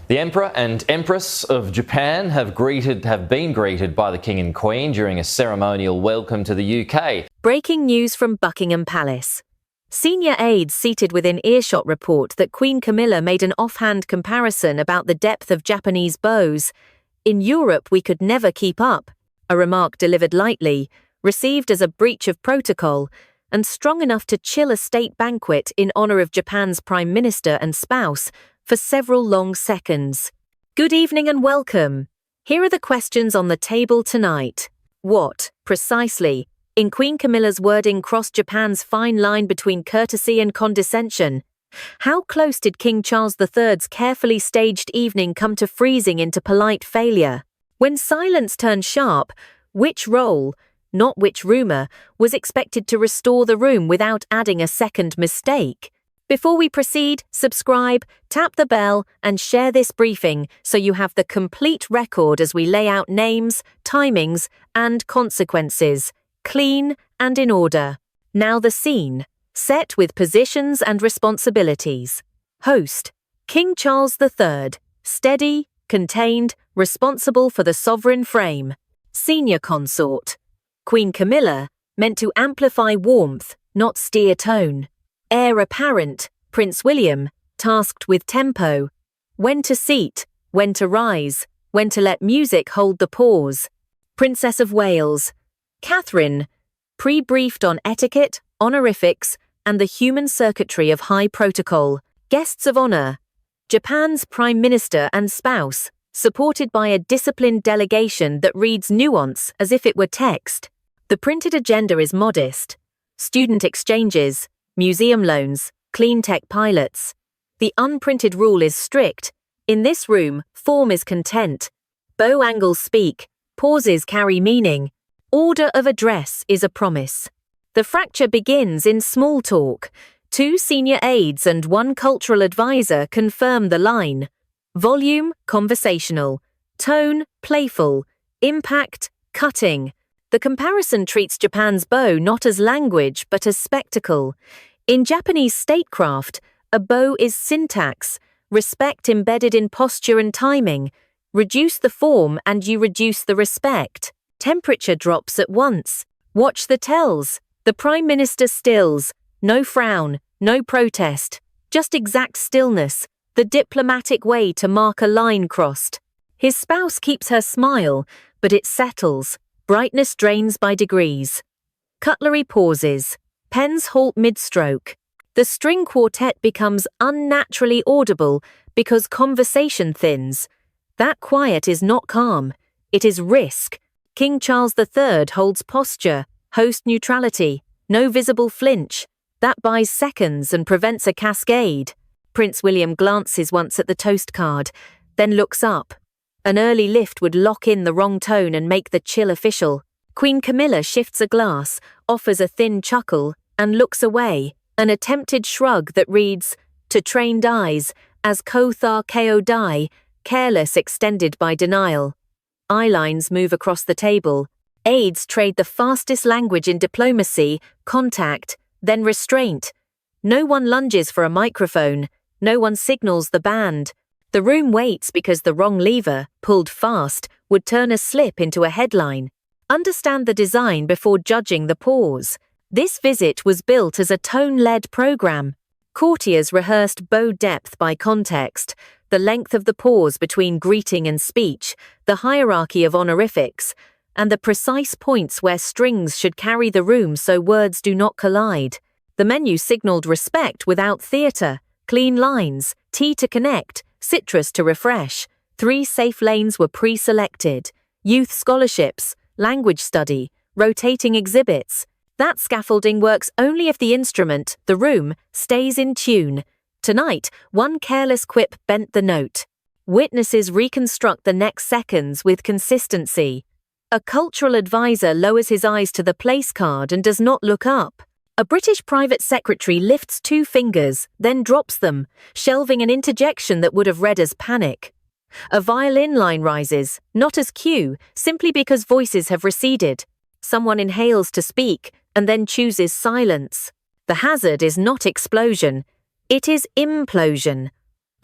The Emperor and Empress of Japan have been greeted by the King and Queen during a ceremonial welcome to the UK. Breaking news from Buckingham Palace. Senior aides seated within earshot report that Queen Camilla made an offhand comparison about the depth of Japanese bows. "In Europe, we could never keep up," a remark delivered lightly, received as a breach of protocol, and strong enough to chill a state banquet in honor of Japan's Prime Minister and spouse for several long seconds. Good evening and welcome. Here are the questions on the table tonight. What, precisely, in Queen Camilla's wording crossed Japan's fine line between courtesy and condescension? How close did King Charles III's carefully staged evening come to freezing into polite failure? When silence turned sharp, which role, not which rumour, was expected to restore the room without adding a second mistake? Before we proceed, subscribe, tap the bell, and share this briefing so you have the complete record as we lay out names, timings, and consequences, clean and in order. Now the scene, set with positions and responsibilities. Host, King Charles III, steady, contained, responsible for the sovereign frame. Senior consort, Queen Camilla, meant to amplify warmth, not steer tone. Heir apparent, Prince William, tasked with tempo. When to seat, when to rise, when to let music hold the pause. Princess of Wales, Catherine, pre-briefed on etiquette, honorifics, and the human circuitry of high protocol. Guests of honor, Japan's Prime Minister and spouse, supported by a disciplined delegation that reads nuance as if it were text. The printed agenda is modest. Student exchanges, museum loans, clean tech pilots. The unprinted rule is strict. In this room, form is content. Bow angles speak, pauses carry meaning. Order of address is a promise. The fracture begins in small talk. 2 senior aides and 1 cultural advisor confirm the line. Volume, conversational. Tone, playful. Impact, cutting. The comparison treats Japan's bow not as language but as spectacle. In Japanese statecraft, a bow is syntax, respect embedded in posture and timing. Reduce the form and you reduce the respect. Temperature drops at once. Watch the tells. The Prime Minister stills. No frown, no protest. Just exact stillness, the diplomatic way to mark a line crossed. His spouse keeps her smile, but it settles. Brightness drains by degrees. Cutlery pauses. Pens halt mid-stroke. The string quartet becomes unnaturally audible because conversation thins. That quiet is not calm. It is risk. King Charles III holds posture, host neutrality, no visible flinch. That buys seconds and prevents a cascade. Prince William glances once at the toast card, then looks up. An early lift would lock in the wrong tone and make the chill official. Queen Camilla shifts a glass, offers a thin chuckle, and looks away, an attempted shrug that reads, "To trained eyes, as Kothar ko die, careless extended by denial." Eyelines move across the table. Aides trade the fastest language in diplomacy, contact, then restraint. No one lunges for a microphone. No one signals the band. The room waits because the wrong lever, pulled fast, would turn a slip into a headline. Understand the design before judging the pause. This visit was built as a tone-led program. Courtiers rehearsed bow depth by context, the length of the pause between greeting and speech, the hierarchy of honorifics, and the precise points where strings should carry the room so words do not collide. The menu signaled respect without theatre, clean lines, tea to connect, citrus to refresh. 3 safe lanes were pre-selected. Youth scholarships, language study, rotating exhibits. That scaffolding works only if the instrument, the room, stays in tune. Tonight, 1 careless quip bent the note. Witnesses reconstruct the next seconds with consistency. A cultural advisor lowers his eyes to the place card and does not look up. A British private secretary lifts 2 fingers, then drops them, shelving an interjection that would have read as panic. A violin line rises, not as cue, simply because voices have receded. Someone inhales to speak, and then chooses silence. The hazard is not explosion, it is implosion.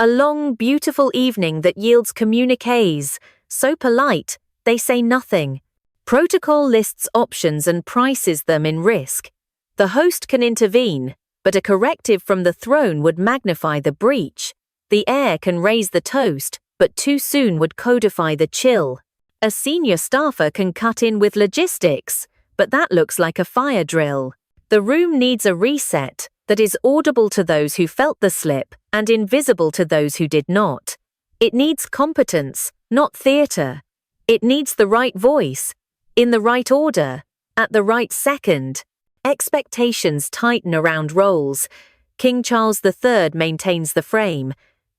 A long, beautiful evening that yields communiques, so polite, they say nothing. Protocol lists options and prices them in risk. The host can intervene, but a corrective from the throne would magnify the breach. The heir can raise the toast, but too soon would codify the chill. A senior staffer can cut in with logistics, but that looks like a fire drill. The room needs a reset that is audible to those who felt the slip and invisible to those who did not. It needs competence, not theatre. It needs the right voice, in the right order, at the right second. Expectations tighten around roles. King Charles III maintains the frame.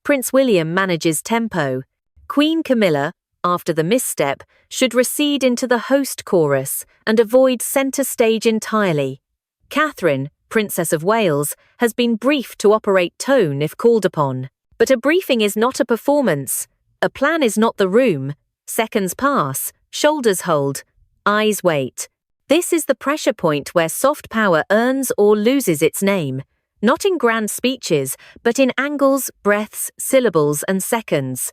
Prince William manages tempo. Queen Camilla, after the misstep, should recede into the host chorus and avoid centre stage entirely. Catherine, Princess of Wales, has been briefed to operate tone if called upon. But a briefing is not a performance. A plan is not the room. Seconds pass, shoulders hold, eyes wait. This is the pressure point where soft power earns or loses its name, not in grand speeches, but in angles, breaths, syllables, and seconds.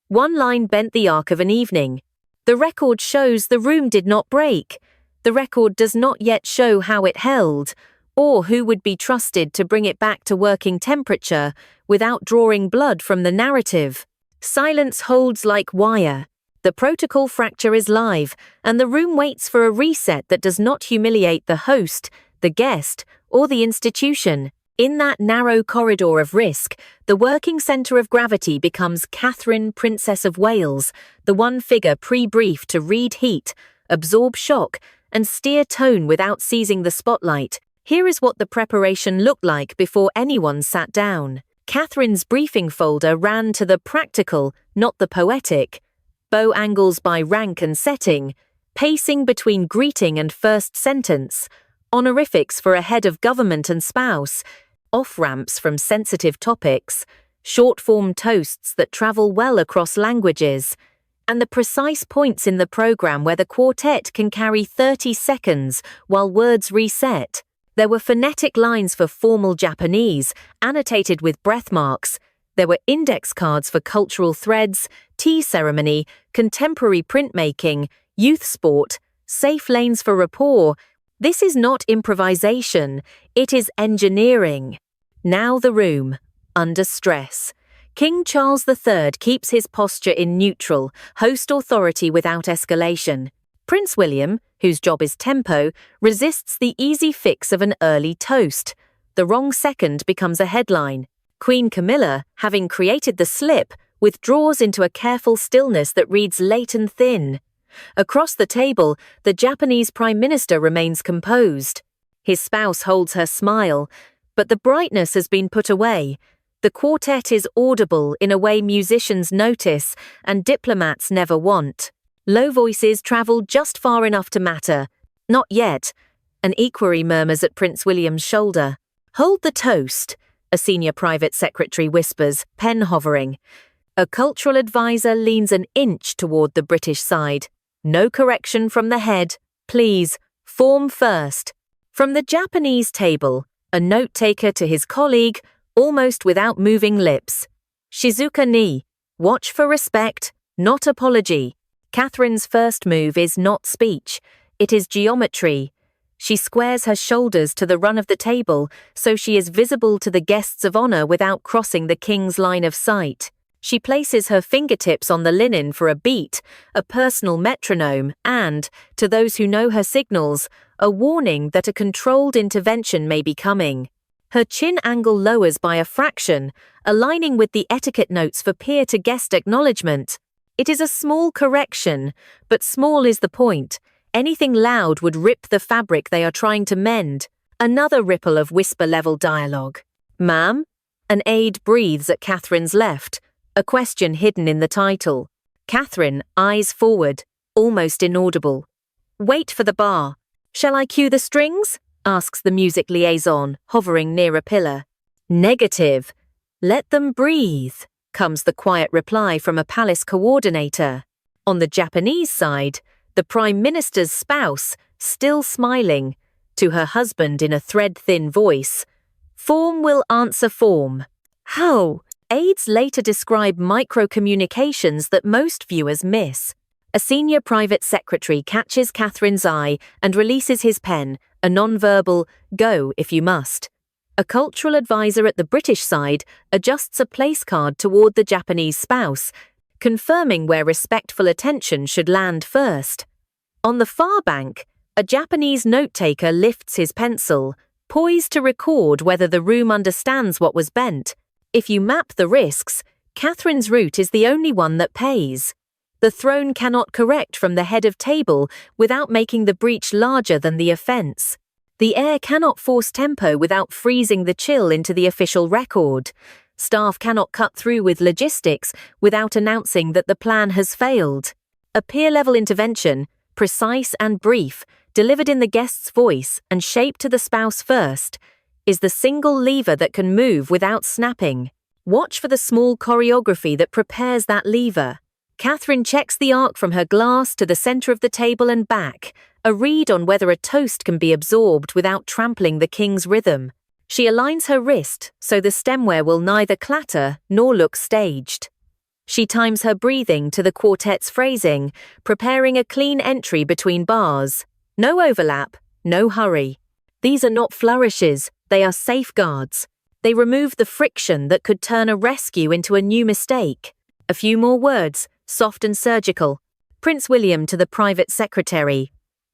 One line bent the arc of an evening. The record shows the room did not break. The record does not yet show how it held, or who would be trusted to bring it back to working temperature without drawing blood from the narrative. Silence holds like wire. The protocol fracture is live, and the room waits for a reset that does not humiliate the host, the guest, or the institution. In that narrow corridor of risk, the working centre of gravity becomes Catherine, Princess of Wales, the one figure pre-briefed to read heat, absorb shock, and steer tone without seizing the spotlight. Here is what the preparation looked like before anyone sat down. Catherine's briefing folder ran to the practical, not the poetic. Bow angles by rank and setting, pacing between greeting and first sentence, honorifics for a head of government and spouse, off-ramps from sensitive topics, short-form toasts that travel well across languages, and the precise points in the program where the quartet can carry 30 seconds while words reset. There were phonetic lines for formal Japanese, annotated with breath marks. There were index cards for cultural threads, tea ceremony, contemporary printmaking, youth sport, safe lanes for rapport. This is not improvisation, it is engineering. Now the room, under stress. King Charles III keeps his posture in neutral, host authority without escalation. Prince William, whose job is tempo, resists the easy fix of an early toast. The wrong second becomes a headline. Queen Camilla, having created the slip, withdraws into a careful stillness that reads late and thin. Across the table, the Japanese Prime Minister remains composed. His spouse holds her smile, but the brightness has been put away. The quartet is audible in a way musicians notice and diplomats never want. Low voices travel just far enough to matter. Not yet. An equerry murmurs at Prince William's shoulder. Hold the toast, a senior private secretary whispers, pen hovering. A cultural advisor leans an inch toward the British side. No correction from the head. Please, form first. From the Japanese table, a note-taker to his colleague, almost without moving lips. Shizuka ni. Watch for respect, not apology. Catherine's first move is not speech. It is geometry. She squares her shoulders to the run of the table so she is visible to the guests of honour without crossing the king's line of sight. She places her fingertips on the linen for a beat, a personal metronome, and, to those who know her signals, a warning that a controlled intervention may be coming. Her chin angle lowers by a fraction, aligning with the etiquette notes for peer-to-guest acknowledgement. It is a small correction, but small is the point. Anything loud would rip the fabric they are trying to mend. Another ripple of whisper-level dialogue. Ma'am? An aide breathes at Catherine's left, a question hidden in the title. Catherine, eyes forward, almost inaudible. Wait for the bar. Shall I cue the strings? Asks the music liaison, hovering near a pillar. Negative. Let them breathe, comes the quiet reply from a palace coordinator. On the Japanese side, the Prime Minister's spouse, still smiling, to her husband in a thread-thin voice. Form will answer form. How? Aides later describe micro-communications that most viewers miss. A senior private secretary catches Catherine's eye and releases his pen, a non-verbal, "go if you must." A cultural advisor at the British side adjusts a place card toward the Japanese spouse, confirming where respectful attention should land first. On the far bank, a Japanese note-taker lifts his pencil, poised to record whether the room understands what was bent. If you map the risks, Catherine's route is the only one that pays. The throne cannot correct from the head of table without making the breach larger than the offence. The heir cannot force tempo without freezing the chill into the official record. Staff cannot cut through with logistics without announcing that the plan has failed. A peer-level intervention, precise and brief, delivered in the guest's voice and shaped to the spouse first, is the single lever that can move without snapping. Watch for the small choreography that prepares that lever. Catherine checks the arc from her glass to the center of the table and back, a read on whether a toast can be absorbed without trampling the king's rhythm. She aligns her wrist so the stemware will neither clatter nor look staged. She times her breathing to the quartet's phrasing, preparing a clean entry between bars. No overlap, no hurry. These are not flourishes, they are safeguards. They remove the friction that could turn a rescue into a new mistake. A few more words, soft and surgical. Prince William to the private secretary.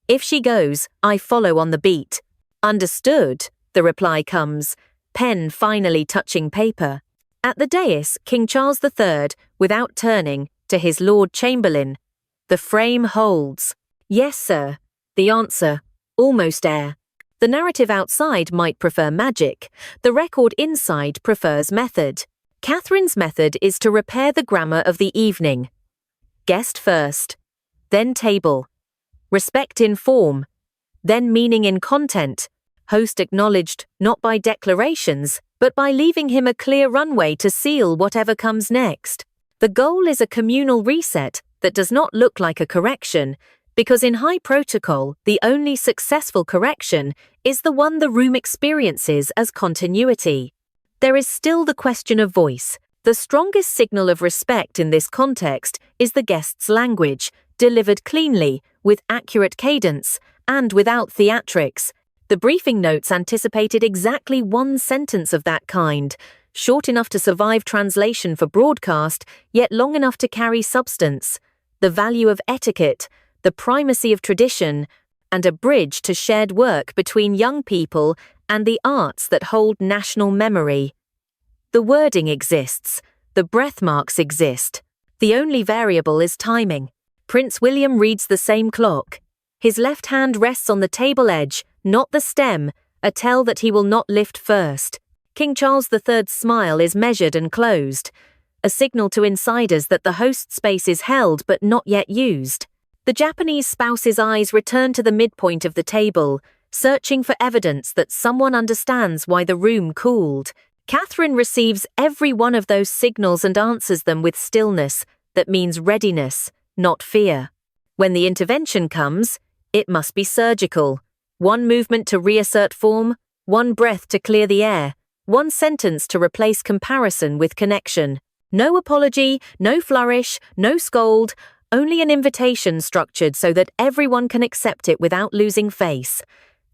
If she goes, I follow on the beat. Understood, the reply comes, pen finally touching paper. At the dais, King Charles III, without turning, to his Lord Chamberlain. The frame holds. Yes, sir. The answer, almost air. The narrative outside might prefer magic. The record inside prefers method. Catherine's method is to repair the grammar of the evening. Guest first, then table. Respect in form, then meaning in content. Host acknowledged not by declarations, but by leaving him a clear runway to seal whatever comes next. The goal is a communal reset that does not look like a correction, because in high protocol, the only successful correction is the one the room experiences as continuity. There is still the question of voice. The strongest signal of respect in this context is the guest's language, delivered cleanly, with accurate cadence, and without theatrics. The briefing notes anticipated exactly one sentence of that kind, short enough to survive translation for broadcast, yet long enough to carry substance. The value of etiquette, the primacy of tradition, and a bridge to shared work between young people and the arts that hold national memory. The wording exists, the breath marks exist. The only variable is timing. Prince William reads the same clock. His left hand rests on the table edge, not the stem, a tell that he will not lift first. King Charles III's smile is measured and closed, a signal to insiders that the host space is held but not yet used. The Japanese spouse's eyes return to the midpoint of the table, searching for evidence that someone understands why the room cooled. Catherine receives every one of those signals and answers them with stillness that means readiness, not fear. When the intervention comes, it must be surgical. One movement to reassert form, one breath to clear the air, one sentence to replace comparison with connection. No apology, no flourish, no scold, only an invitation structured so that everyone can accept it without losing face.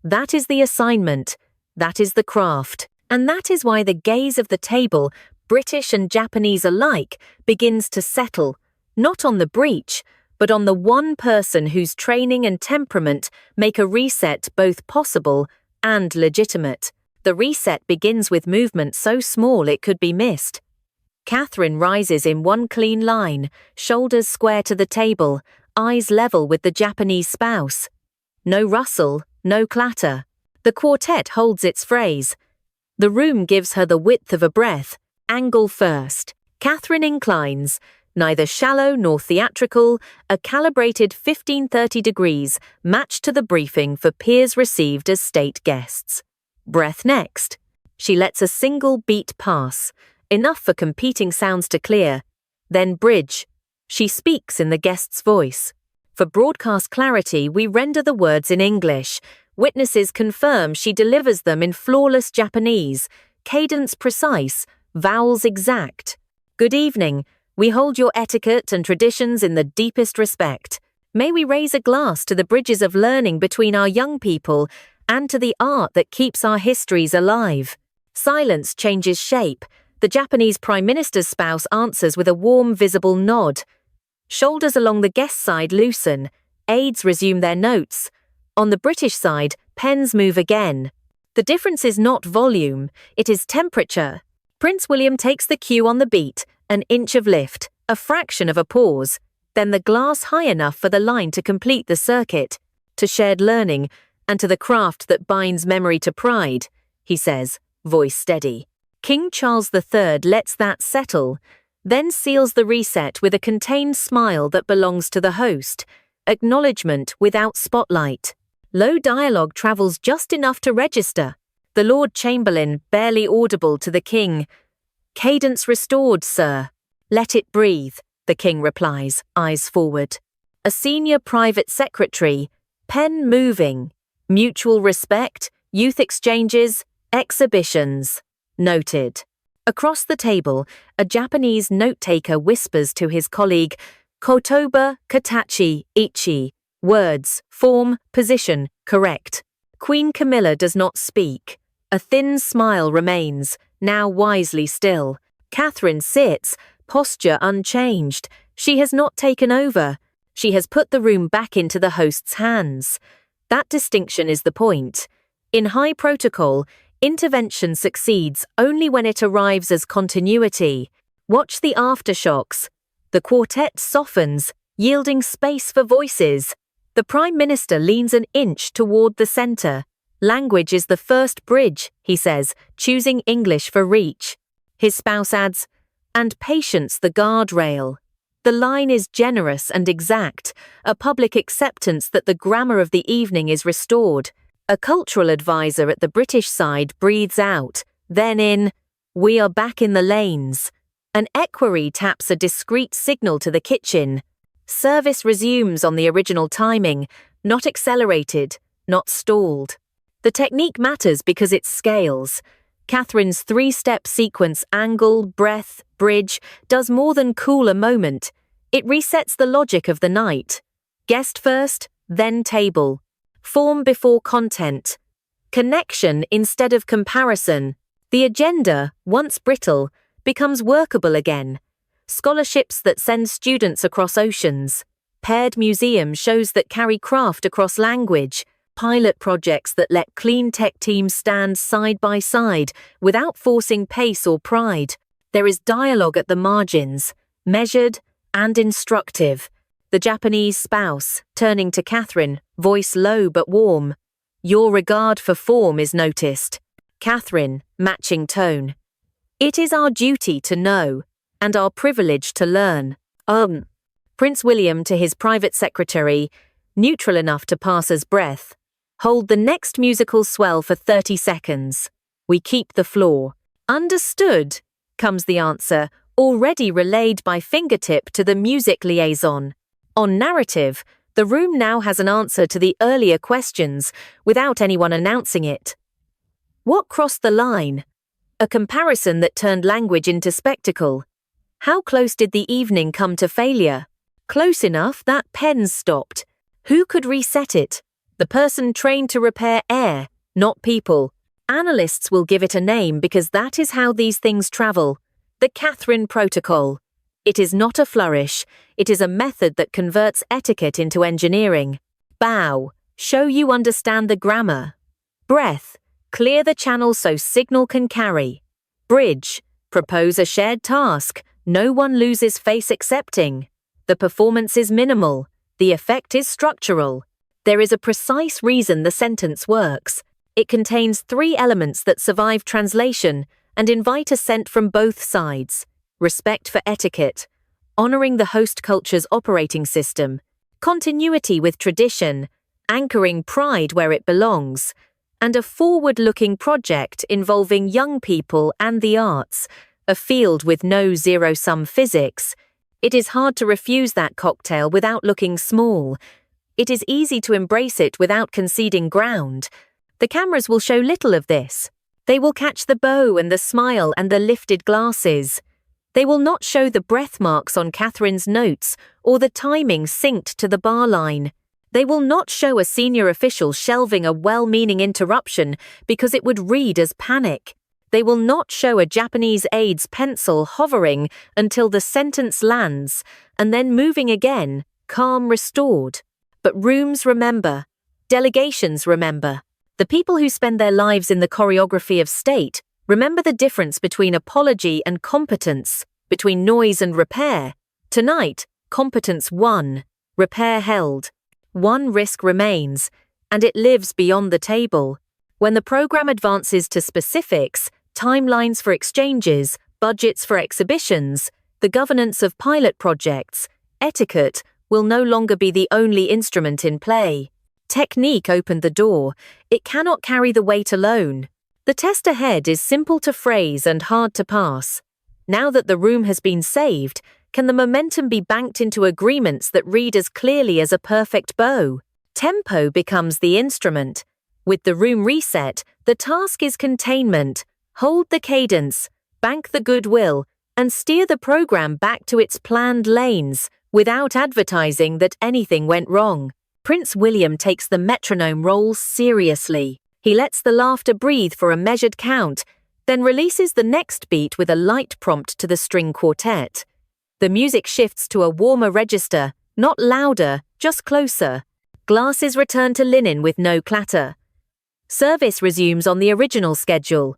That is the assignment. That is the craft. And that is why the gaze of the table, British and Japanese alike, begins to settle, not on the breach, but on the one person whose training and temperament make a reset both possible and legitimate. The reset begins with movement so small it could be missed. Catherine rises in one clean line, shoulders square to the table, eyes level with the Japanese spouse. No rustle, no clatter. The quartet holds its phrase. The room gives her the width of a breath, angle first. Catherine inclines, neither shallow nor theatrical, a calibrated 1530 degrees, matched to the briefing for peers received as state guests. Breath next. She lets a single beat pass, enough for competing sounds to clear. Then bridge. She speaks in the guest's voice. For broadcast clarity, we render the words in English. Witnesses confirm she delivers them in flawless Japanese, cadence precise, vowels exact. Good evening. We hold your etiquette and traditions in the deepest respect. May we raise a glass to the bridges of learning between our young people and to the art that keeps our histories alive. Silence changes shape. The Japanese Prime Minister's spouse answers with a warm, visible nod. Shoulders along the guest side loosen. Aides resume their notes. On the British side, pens move again. The difference is not volume, it is temperature. Prince William takes the cue on the beat, an inch of lift, a fraction of a pause, then the glass high enough for the line to complete the circuit, to shared learning, and to the craft that binds memory to pride, he says, voice steady. King Charles III lets that settle, then seals the reset with a contained smile that belongs to the host, acknowledgement without spotlight. Low dialogue travels just enough to register. The Lord Chamberlain, barely audible to the King. Cadence restored, sir. Let it breathe, the King replies, eyes forward. A senior private secretary, pen moving. Mutual respect, youth exchanges, exhibitions. Noted. Across the table, a Japanese note-taker whispers to his colleague, Kotoba, katachi, ichi. Words, form, position, correct. Queen Camilla does not speak. A thin smile remains, now wisely still. Catherine sits, posture unchanged. She has not taken over. She has put the room back into the host's hands. That distinction is the point. In high protocol, intervention succeeds only when it arrives as continuity. Watch the aftershocks. The quartet softens, yielding space for voices. The Prime Minister leans an inch toward the center. Language is the first bridge, he says, choosing English for reach. His spouse adds, and patience the guardrail. The line is generous and exact, a public acceptance that the grammar of the evening is restored. A cultural advisor at the British side breathes out, then in, we are back in the lanes. An equerry taps a discreet signal to the kitchen. Service resumes on the original timing, not accelerated, not stalled. The technique matters because it scales. Catherine's three-step sequence angle, breath, bridge does more than cool a moment. It resets the logic of the night. Guest first, then table. Form before content. Connection instead of comparison. The agenda, once brittle, becomes workable again. Scholarships that send students across oceans. Paired museum shows that carry craft across language. Pilot projects that let clean tech teams stand side by side without forcing pace or pride. There is dialogue at the margins, measured and instructive. The Japanese spouse, turning to Catherine, voice low but warm. Your regard for form is noticed. Catherine, matching tone. It is our duty to know, and our privilege to learn. Prince William to his private secretary, neutral enough to pass as breath. Hold the next musical swell for 30 seconds. We keep the floor. Understood, comes the answer, already relayed by fingertip to the music liaison. On narrative, the room now has an answer to the earlier questions without anyone announcing it. What crossed the line? A comparison that turned language into spectacle. How close did the evening come to failure? Close enough that pens stopped. Who could reset it? The person trained to repair air, not people. Analysts will give it a name because that is how these things travel. The Catherine Protocol. It is not a flourish, it is a method that converts etiquette into engineering. Bow, show you understand the grammar. Breath, clear the channel so signal can carry. Bridge, propose a shared task, no one loses face accepting. The performance is minimal, the effect is structural. There is a precise reason the sentence works. It contains 3 elements that survive translation and invite assent from both sides. Respect for etiquette, honoring the host culture's operating system, continuity with tradition, anchoring pride where it belongs, and a forward-looking project involving young people and the arts, a field with no zero-sum physics. It is hard to refuse that cocktail without looking small. It is easy to embrace it without conceding ground. The cameras will show little of this. They will catch the bow and the smile and the lifted glasses. They will not show the breath marks on Catherine's notes or the timing synced to the bar line. They will not show a senior official shelving a well-meaning interruption because it would read as panic. They will not show a Japanese aide's pencil hovering until the sentence lands and then moving again, calm restored. But rooms remember. Delegations remember. The people who spend their lives in the choreography of state remember the difference between apology and competence, between noise and repair. Tonight, competence won, repair held. One risk remains, and it lives beyond the table. When the program advances to specifics, timelines for exchanges, budgets for exhibitions, the governance of pilot projects, etiquette will no longer be the only instrument in play. Technique opened the door. It cannot carry the weight alone. The test ahead is simple to phrase and hard to pass. Now that the room has been saved, can the momentum be banked into agreements that read as clearly as a perfect bow? Tempo becomes the instrument. With the room reset, the task is containment. Hold the cadence, bank the goodwill, and steer the program back to its planned lanes without advertising that anything went wrong. Prince William takes the metronome roll seriously. He lets the laughter breathe for a measured count, then releases the next beat with a light prompt to the string quartet. The music shifts to a warmer register, not louder, just closer. Glasses return to linen with no clatter. Service resumes on the original schedule.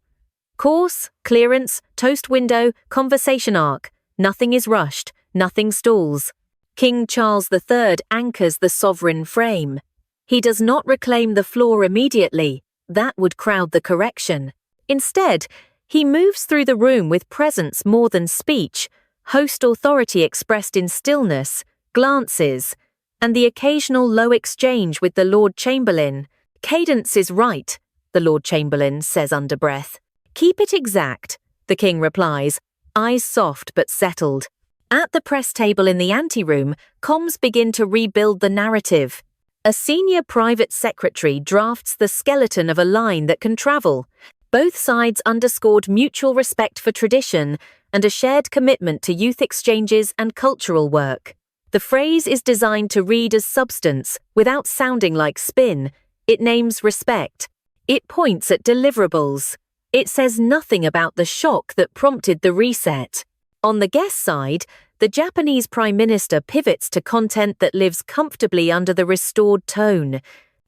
Course, clearance, toast window, conversation arc. Nothing is rushed, nothing stalls. King Charles III anchors the sovereign frame. He does not reclaim the floor immediately. That would crowd the correction. Instead, he moves through the room with presence more than speech, host authority expressed in stillness, glances, and the occasional low exchange with the Lord Chamberlain. Cadence is right, the Lord Chamberlain says under breath. Keep it exact, the king replies, eyes soft but settled. At the press table in the anteroom, comms begin to rebuild the narrative. A senior private secretary drafts the skeleton of a line that can travel. Both sides underscored mutual respect for tradition and a shared commitment to youth exchanges and cultural work. The phrase is designed to read as substance without sounding like spin. It names respect. It points at deliverables. It says nothing about the shock that prompted the reset. On the guest side, the Japanese Prime Minister pivots to content that lives comfortably under the restored tone.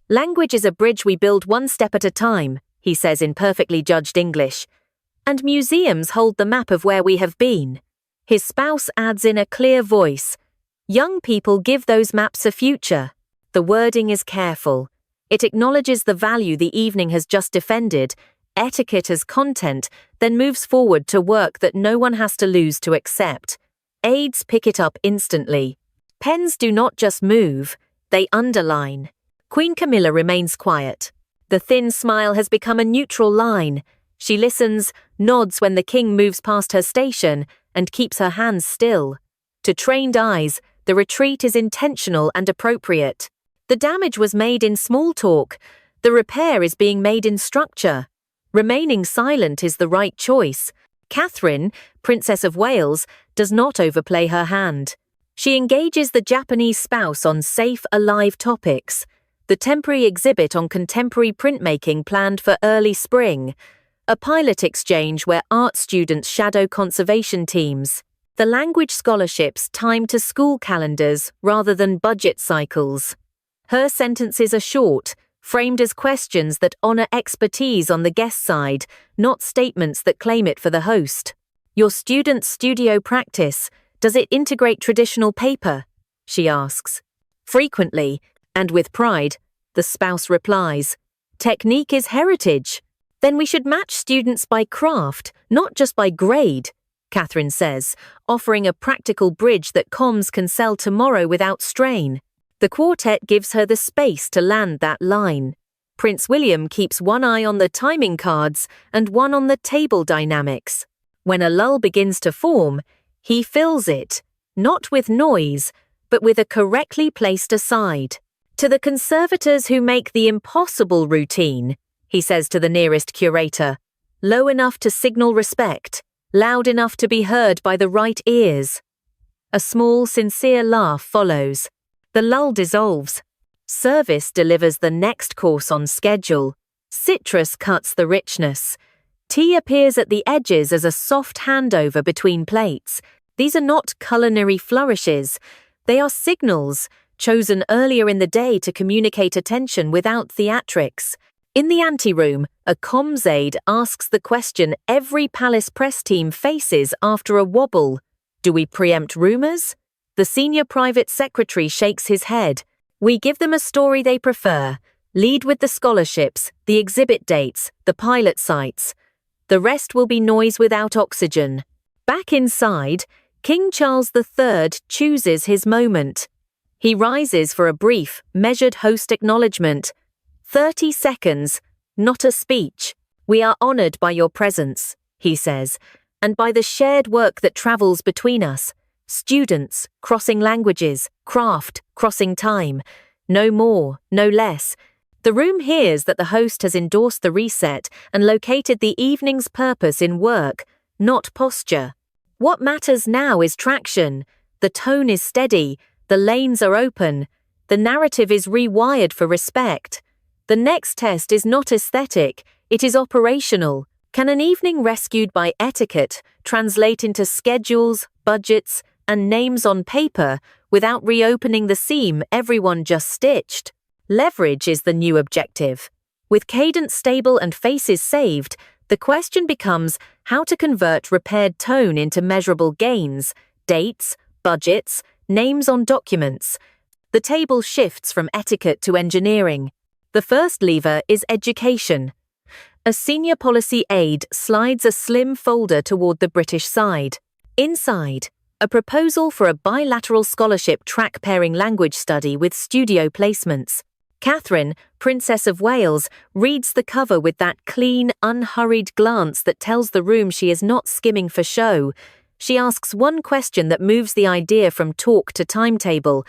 Language is a bridge we build one step at a time, he says in perfectly judged English. And museums hold the map of where we have been. His spouse adds in a clear voice. Young people give those maps a future. The wording is careful. It acknowledges the value the evening has just defended, etiquette as content, then moves forward to work that no one has to lose to accept. Aides pick it up instantly. Pens do not just move, they underline. Queen Camilla remains quiet. The thin smile has become a neutral line. She listens, nods when the king moves past her station, and keeps her hands still. To trained eyes, the retreat is intentional and appropriate. The damage was made in small talk. The repair is being made in structure. Remaining silent is the right choice. Catherine, Princess of Wales, does not overplay her hand. She engages the Japanese spouse on safe, alive topics. The temporary exhibit on contemporary printmaking planned for early spring. A pilot exchange where art students shadow conservation teams. The language scholarships timed to school calendars rather than budget cycles. Her sentences are short, framed as questions that honor expertise on the guest side, not statements that claim it for the host. Your student's studio practice, does it integrate traditional paper? She asks. Frequently, and with pride, the spouse replies. Technique is heritage. Then we should match students by craft, not just by grade, Catherine says, offering a practical bridge that comms can sell tomorrow without strain. The quartet gives her the space to land that line. Prince William keeps one eye on the timing cards and one on the table dynamics. When a lull begins to form, he fills it, not with noise, but with a correctly placed aside. To the conservators who make the impossible routine, he says to the nearest curator, low enough to signal respect, loud enough to be heard by the right ears. A small, sincere laugh follows. The lull dissolves. Service delivers the next course on schedule. Citrus cuts the richness. Tea appears at the edges as a soft handover between plates. These are not culinary flourishes. They are signals, chosen earlier in the day to communicate attention without theatrics. In the anteroom, a comms aide asks the question every palace press team faces after a wobble. Do we preempt rumors? The senior private secretary shakes his head. We give them a story they prefer. Lead with the scholarships, the exhibit dates, the pilot sites. The rest will be noise without oxygen. Back inside, King Charles III chooses his moment. He rises for a brief, measured host acknowledgement. 30 seconds, not a speech. We are honored by your presence, he says, and by the shared work that travels between us. Students, crossing languages, craft, crossing time. No more, no less. The room hears that the host has endorsed the reset and located the evening's purpose in work, not posture. What matters now is traction. The tone is steady, the lanes are open, the narrative is rewired for respect. The next test is not aesthetic, it is operational. Can an evening rescued by etiquette translate into schedules, budgets, and names on paper without reopening the seam everyone just stitched? Leverage is the new objective. With cadence stable and faces saved, the question becomes how to convert repaired tone into measurable gains, dates, budgets, names on documents. The table shifts from etiquette to engineering. The first lever is education. A senior policy aide slides a slim folder toward the British side. Inside, a proposal for a bilateral scholarship track pairing language study with studio placements. Catherine, Princess of Wales, reads the cover with that clean, unhurried glance that tells the room she is not skimming for show. She asks one question that moves the idea from talk to timetable.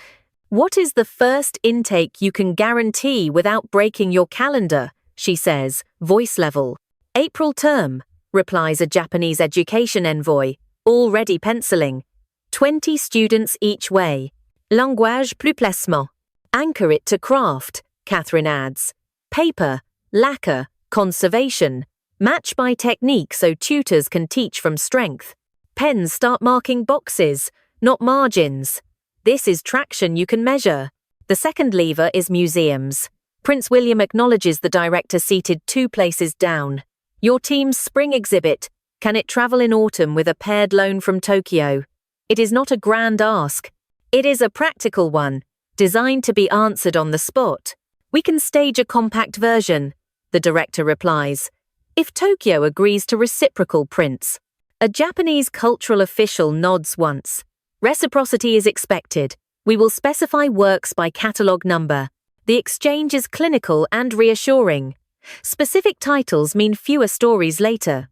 What is the first intake you can guarantee without breaking your calendar? She says, voice level. April term, replies a Japanese education envoy, already penciling. 20 students each way. Langage plus placement. Anchor it to craft, Catherine adds. Paper, lacquer, conservation. Match by technique so tutors can teach from strength. Pens start marking boxes, not margins. This is traction you can measure. The second lever is museums. Prince William acknowledges the director seated 2 places down. Your team's spring exhibit. Can it travel in autumn with a paired loan from Tokyo? It is not a grand ask. It is a practical one, designed to be answered on the spot. We can stage a compact version, the director replies, if Tokyo agrees to reciprocal prints. A Japanese cultural official nods once. Reciprocity is expected. We will specify works by catalogue number. The exchange is clinical and reassuring. Specific titles mean fewer stories later.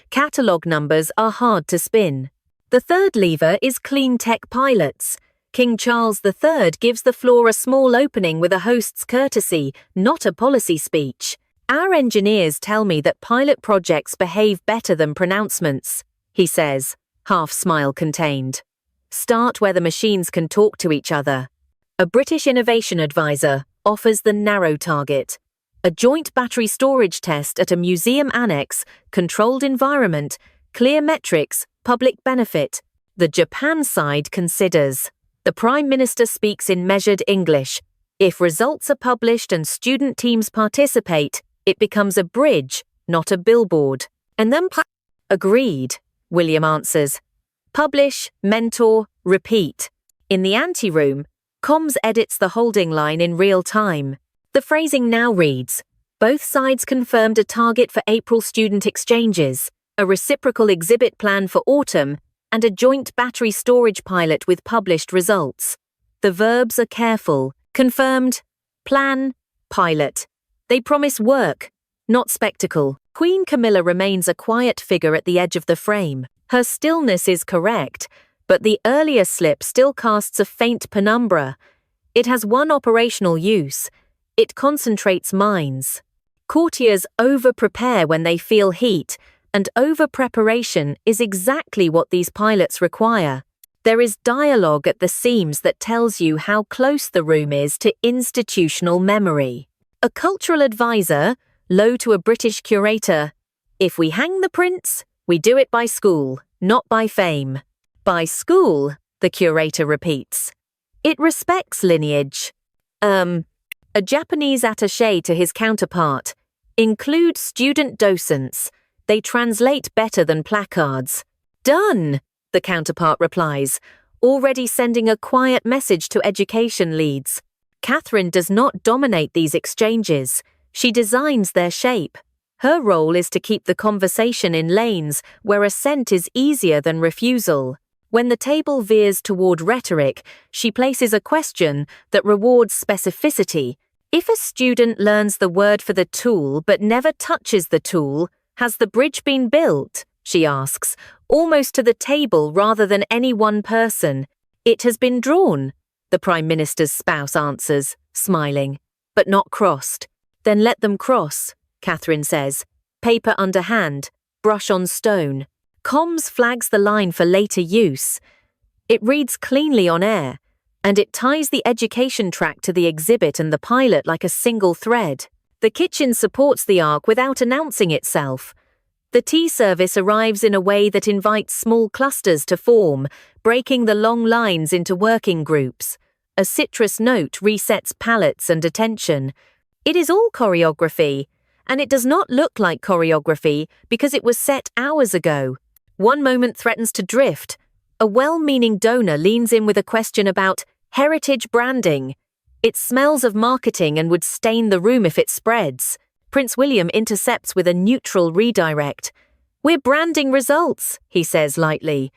Catalogue numbers are hard to spin. The third lever is clean tech pilots. King Charles III gives the floor a small opening with a host's courtesy, not a policy speech. Our engineers tell me that pilot projects behave better than pronouncements, he says, half smile contained. Start where the machines can talk to each other. A British innovation advisor offers the narrow target. A joint battery storage test at a museum annex, controlled environment, clear metrics, public benefit. The Japan side considers. The Prime Minister speaks in measured English. If results are published and student teams participate, it becomes a bridge, not a billboard. And then agreed, William answers. Publish, mentor, repeat. In the anteroom, comms edits the holding line in real time. The phrasing now reads, both sides confirmed a target for April student exchanges, a reciprocal exhibit plan for autumn, and a joint battery storage pilot with published results. The verbs are careful, confirmed, plan, pilot. They promise work, not spectacle. Queen Camilla remains a quiet figure at the edge of the frame. Her stillness is correct, but the earlier slip still casts a faint penumbra. It has one operational use. It concentrates minds. Courtiers over-prepare when they feel heat, and over-preparation is exactly what these pilots require. There is dialogue at the seams that tells you how close the room is to institutional memory. A cultural advisor, low to a British curator, "If we hang the prince, we do it by school, not by fame." By school, the curator repeats. It respects lineage. A Japanese attaché to his counterpart. Include student docents. They translate better than placards. Done, the counterpart replies, already sending a quiet message to education leads. Catherine does not dominate these exchanges. She designs their shape. Her role is to keep the conversation in lanes where assent is easier than refusal. When the table veers toward rhetoric, she places a question that rewards specificity. If a student learns the word for the tool but never touches the tool, has the bridge been built? She asks, almost to the table rather than any one person. It has been drawn, the Prime Minister's spouse answers, smiling, but not crossed. Then let them cross, Catherine says. Paper under hand, brush on stone. Comms flags the line for later use. It reads cleanly on air, and it ties the education track to the exhibit and the pilot like a single thread. The kitchen supports the arc without announcing itself. The tea service arrives in a way that invites small clusters to form, breaking the long lines into working groups. A citrus note resets palates and attention. It is all choreography, and it does not look like choreography because it was set hours ago. One moment threatens to drift. A well-meaning donor leans in with a question about heritage branding. It smells of marketing and would stain the room if it spreads. Prince William intercepts with a neutral redirect. "We're branding results," he says lightly.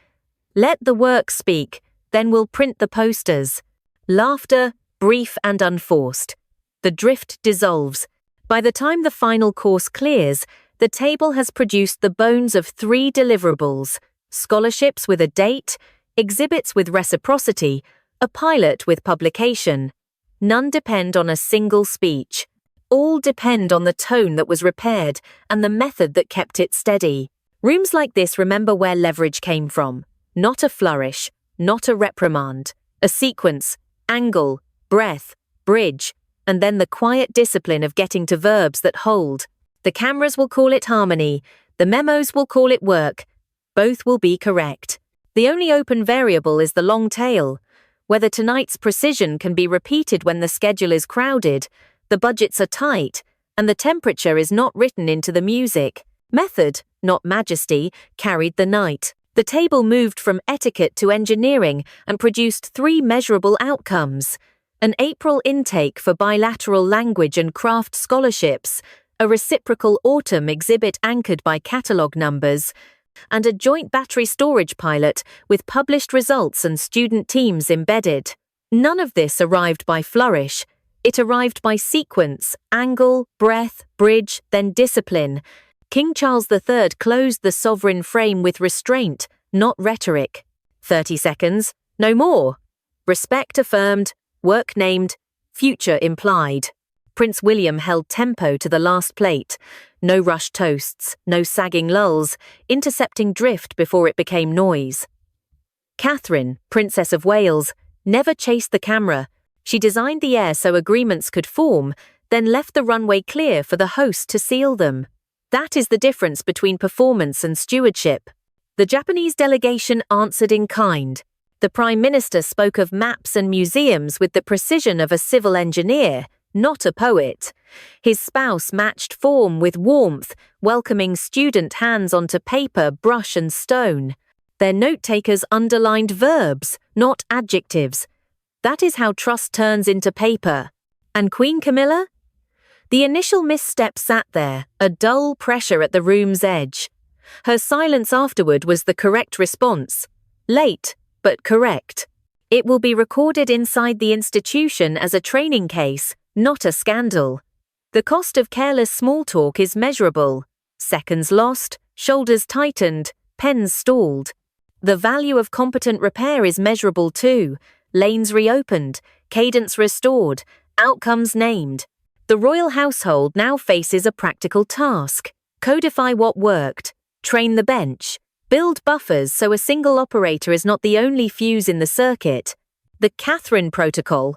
"Let the work speak, then we'll print the posters." Laughter, brief and unforced. The drift dissolves. By the time the final course clears, the table has produced the bones of 3 deliverables: scholarships with a date, exhibits with reciprocity, a pilot with publication. None depend on a single speech. All depend on the tone that was repaired and the method that kept it steady. Rooms like this remember where leverage came from. Not a flourish, not a reprimand. A sequence, angle, breath, bridge, and then the quiet discipline of getting to verbs that hold. The cameras will call it harmony, the memos will call it work. Both will be correct. The only open variable is the long tail. Whether tonight's precision can be repeated when the schedule is crowded, the budgets are tight, and the temperature is not written into the music. Method, not majesty, carried the night. The table moved from etiquette to engineering and produced 3 measurable outcomes. An April intake for bilateral language and craft scholarships, a reciprocal autumn exhibit anchored by catalogue numbers, and a joint battery storage pilot with published results and student teams embedded. None of this arrived by flourish. It arrived by sequence, angle, breath, bridge, then discipline. King Charles III closed the sovereign frame with restraint, not rhetoric. 30 seconds, no more. Respect affirmed, work named, future implied. Prince William held tempo to the last plate. No rushed toasts, no sagging lulls, intercepting drift before it became noise. Catherine, Princess of Wales, never chased the camera. She designed the air so agreements could form, then left the runway clear for the host to seal them. That is the difference between performance and stewardship. The Japanese delegation answered in kind. The Prime Minister spoke of maps and museums with the precision of a civil engineer, not a poet. His spouse matched form with warmth, welcoming student hands onto paper, brush and stone. Their note-takers underlined verbs, not adjectives. That is how trust turns into paper. And Queen Camilla? The initial misstep sat there, a dull pressure at the room's edge. Her silence afterward was the correct response. Late, but correct. It will be recorded inside the institution as a training case, not a scandal. The cost of careless small talk is measurable. Seconds lost, shoulders tightened, pens stalled. The value of competent repair is measurable too. Lanes reopened, cadence restored, outcomes named. The royal household now faces a practical task: codify what worked, train the bench, build buffers so a single operator is not the only fuse in the circuit. The Catherine Protocol,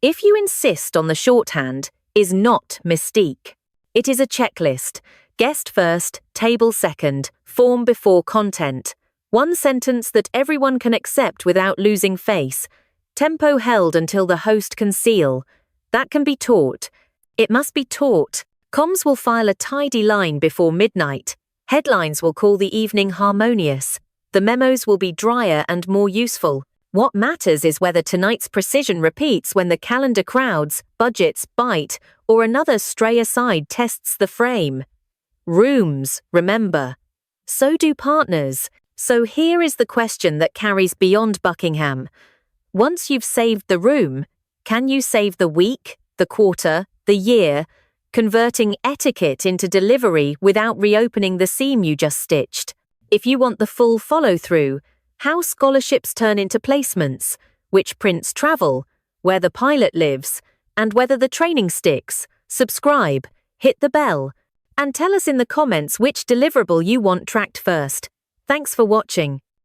if you insist on the shorthand, is not mystique. It is a checklist: guest first, table second, form before content. One sentence that everyone can accept without losing face. Tempo held until the host can seal. That can be taught. It must be taught. Comms will file a tidy line before midnight. Headlines will call the evening harmonious. The memos will be drier and more useful. What matters is whether tonight's precision repeats when the calendar crowds, budgets bite, or another stray aside tests the frame. Rooms, remember. So do partners. So here is the question that carries beyond Buckingham. Once you've saved the room, can you save the week, the quarter, the year, converting etiquette into delivery without reopening the seam you just stitched? If you want the full follow-through, how scholarships turn into placements, which prints travel, where the pilot lives, and whether the training sticks, subscribe, hit the bell, and tell us in the comments which deliverable you want tracked first. Thanks for watching.